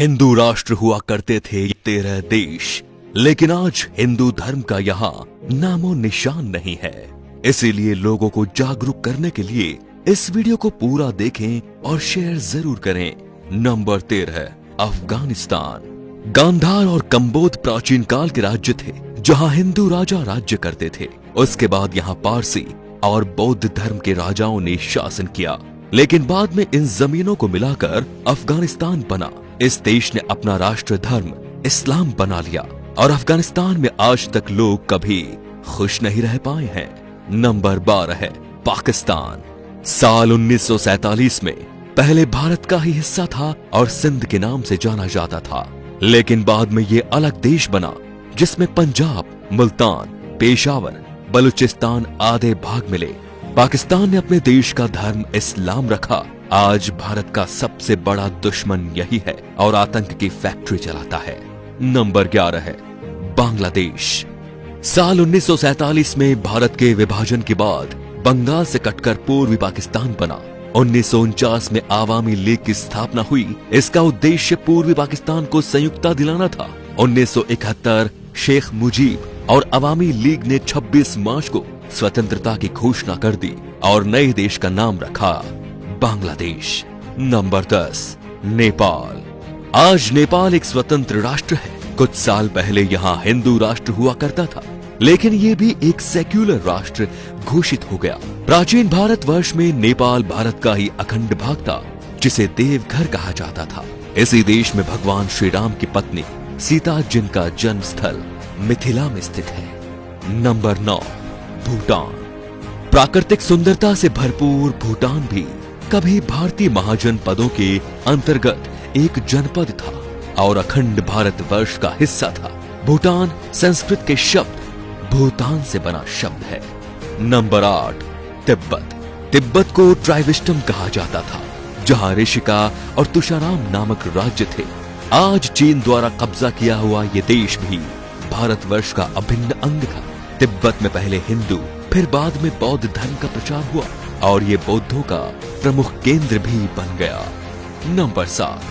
हिंदू राष्ट्र हुआ करते थे 13 देश, लेकिन आज हिंदू धर्म का यहाँ नामो निशान नहीं है। इसीलिए लोगों को जागरूक करने के लिए इस वीडियो को पूरा देखें और शेयर जरूर करें। नंबर 13, अफगानिस्तान। गांधार और कंबोध प्राचीन काल के राज्य थे जहाँ हिंदू राजा राज्य करते थे। उसके बाद यहाँ पारसी और बौद्ध धर्म के राजाओं ने शासन किया, लेकिन बाद में इन जमीनों को मिलाकर अफगानिस्तान बना। इस देश ने अपना राष्ट्र धर्म इस्लाम बना लिया और अफगानिस्तान में आज तक लोग कभी खुश नहीं रह पाए हैं। नंबर 12 है पाकिस्तान। साल 1947 में पहले भारत का ही हिस्सा था और सिंध के नाम से जाना जाता था, लेकिन बाद में ये अलग देश बना जिसमें पंजाब, मुल्तान, पेशावर, बलूचिस्तान आदि भाग मिले। पाकिस्तान ने अपने देश का धर्म इस्लाम रखा। आज भारत का सबसे बड़ा दुश्मन यही है और आतंक की फैक्ट्री चलाता है। नंबर 11 है बांग्लादेश। साल 1947 में भारत के विभाजन के बाद बंगाल से कटकर पूर्वी पाकिस्तान बना। 1949 में आवामी लीग की स्थापना हुई। इसका उद्देश्य पूर्वी पाकिस्तान को संयुक्ता दिलाना था। 1971 शेख मुजीब और अवामी लीग ने 26 मार्च को स्वतंत्रता की घोषणा कर दी और नए देश का नाम रखा बांग्लादेश। नंबर 10, नेपाल। आज नेपाल एक स्वतंत्र राष्ट्र है। कुछ साल पहले यहाँ हिंदू राष्ट्र हुआ करता था, लेकिन ये भी एक सेक्युलर राष्ट्र घोषित हो गया। प्राचीन भारतवर्ष में नेपाल भारत का ही अखंड भाग था, जिसे देवघर कहा जाता था। इसी देश में भगवान श्री राम की पत्नी सीता, जिनका जन्म स्थल मिथिला में स्थित है। नंबर 9, भूटान। प्राकृतिक सुंदरता से भरपूर भूटान भी कभी भारतीय महाजनपदों के अंतर्गत एक जनपद था और अखंड भारतवर्ष का हिस्सा था। भूटान संस्कृत के शब्द भूटान से बना शब्द है। नंबर 8, तिब्बत। तिब्बत को ट्राइविस्टम कहा जाता था, जहां ऋषिका और तुषाराम नामक राज्य थे। आज चीन द्वारा कब्जा किया हुआ ये देश भी भारतवर्ष का अभिन्न अंग था। तिब्बत में पहले हिंदू, फिर बाद में बौद्ध धर्म का प्रचार हुआ और ये बौद्धों का प्रमुख केंद्र भी बन गया। Number 7,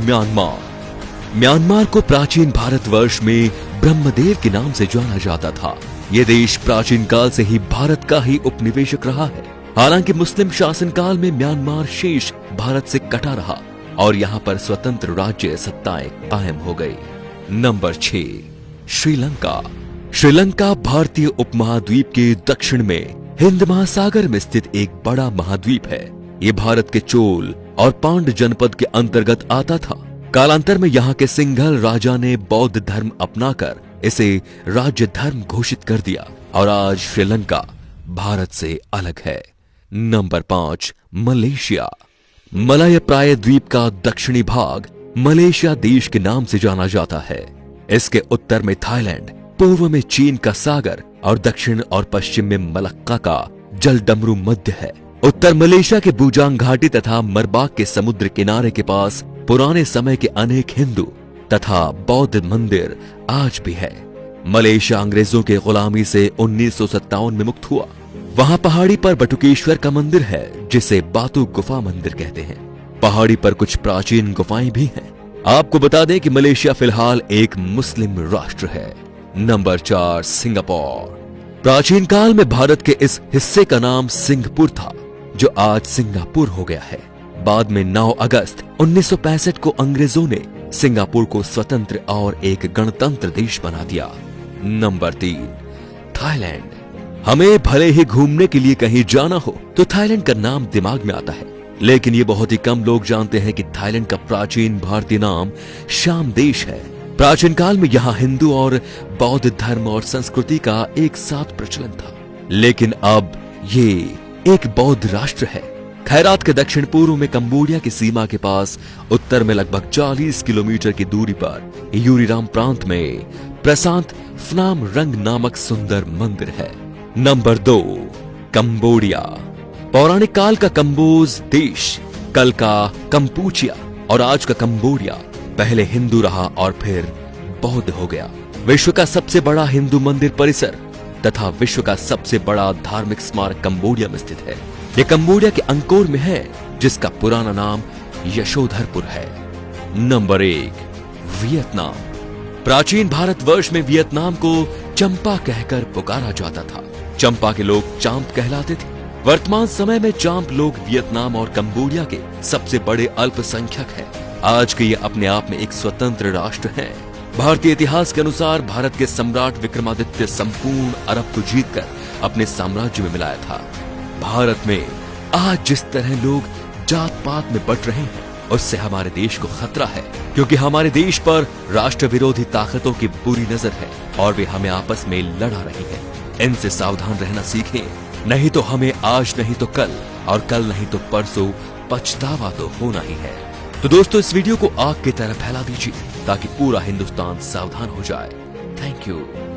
Myanmar. म्यांमार को प्राचीन भारतवर्ष में ब्रह्मदेव के नाम से जाना जाता था। ये देश प्राचीन काल से ही भारत का ही उपनिवेशक रहा है। हालांकि मुस्लिम शासन काल में म्यांमार शेष भारत से कटा रहा और यहाँ पर स्वतंत्र राज्य सत्ताएं कायम हो गई। नंबर 6, श्रीलंका। श्रीलंका भारतीय उपमहाद्वीप के दक्षिण में हिंद महासागर में स्थित एक बड़ा महाद्वीप है। ये भारत के चोल और पांड जनपद के अंतर्गत आता था। कालांतर में यहाँ के सिंघल राजा ने बौद्ध धर्म अपनाकर इसे राज्य धर्म घोषित कर दिया और आज श्रीलंका भारत से अलग है। Number 5, Malaysia. मलय प्राय द्वीप का दक्षिणी भाग मलेशिया देश के नाम से जाना जाता है। इसके उत्तर में थाईलैंड, पूर्व में चीन का सागर और दक्षिण और पश्चिम में मलक्का का जलडमरू मध्य है। उत्तर मलेशिया के बूजांग घाटी तथा मरबाक के समुद्र किनारे के पास पुराने समय के अनेक हिंदू तथा बौद्ध मंदिर आज भी है। मलेशिया अंग्रेजों के गुलामी से 1957 में मुक्त हुआ। वहां पहाड़ी पर बटुकेश्वर का मंदिर है, जिसे बातू गुफा मंदिर कहते हैं। पहाड़ी पर कुछ प्राचीन गुफाएं भी हैं। आपको बता दें कि मलेशिया फिलहाल एक मुस्लिम राष्ट्र है। Number 4, Singapore. प्राचीन काल में भारत के इस हिस्से का नाम सिंहपुर था, जो आज सिंगापुर हो गया है। बाद में 9 अगस्त 1965 को अंग्रेजों ने सिंगापुर को स्वतंत्र और एक गणतंत्र देश बना दिया। Number 3, Thailand. हमें भले ही घूमने के लिए कहीं जाना हो तो थाईलैंड का नाम दिमाग में आता है, लेकिन ये बहुत ही कम लोग जानते हैं कि थाईलैंड का प्राचीन भारतीय नाम श्याम देश है। प्राचीन काल में यहाँ हिंदू और बौद्ध धर्म और संस्कृति का एक साथ प्रचलन था, लेकिन अब ये एक बौद्ध राष्ट्र है। खैरात के दक्षिण पूर्व में कंबोडिया की सीमा के पास, उत्तर में लगभग 40 किलोमीटर की दूरी पर यूरीराम प्रांत में प्रशांत फनाम रंग नामक सुंदर मंदिर है। Number 2, Cambodia. पौराणिक काल का कंबोज देश, कल का कंपूचिया और आज का कंबोडिया पहले हिंदू रहा और फिर बौद्ध हो गया। विश्व का सबसे बड़ा हिंदू मंदिर परिसर तथा विश्व का सबसे बड़ा धार्मिक स्मारक कंबोडिया में स्थित है। यह कंबोडिया के अंकोर में है, जिसका पुराना नाम यशोधरपुर है। Number 1, Vietnam. प्राचीन भारतवर्ष में वियतनाम को चंपा कहकर पुकारा जाता था। चंपा के लोग चांप कहलाते थे। वर्तमान समय में चांप लोग वियतनाम और कंबोडिया के सबसे बड़े अल्पसंख्यक हैं। आज के ये अपने आप में एक स्वतंत्र राष्ट्र हैं। भारतीय इतिहास के अनुसार भारत के सम्राट विक्रमादित्य संपूर्ण अरब को जीतकर अपने साम्राज्य में मिलाया था। भारत में आज जिस तरह लोग जात पात में बट रहे हैं, उससे हमारे देश को खतरा है, क्योंकि हमारे देश पर राष्ट्र विरोधी ताकतों की बुरी नजर है और वे हमें आपस में लड़ा रही हैं। इनसे सावधान रहना सीखें, नहीं तो हमें आज नहीं तो कल और कल नहीं तो परसों पछतावा तो होना ही है। तो दोस्तों, इस वीडियो को आग की तरह फैला दीजिए ताकि पूरा हिंदुस्तान सावधान हो जाए। Thank you.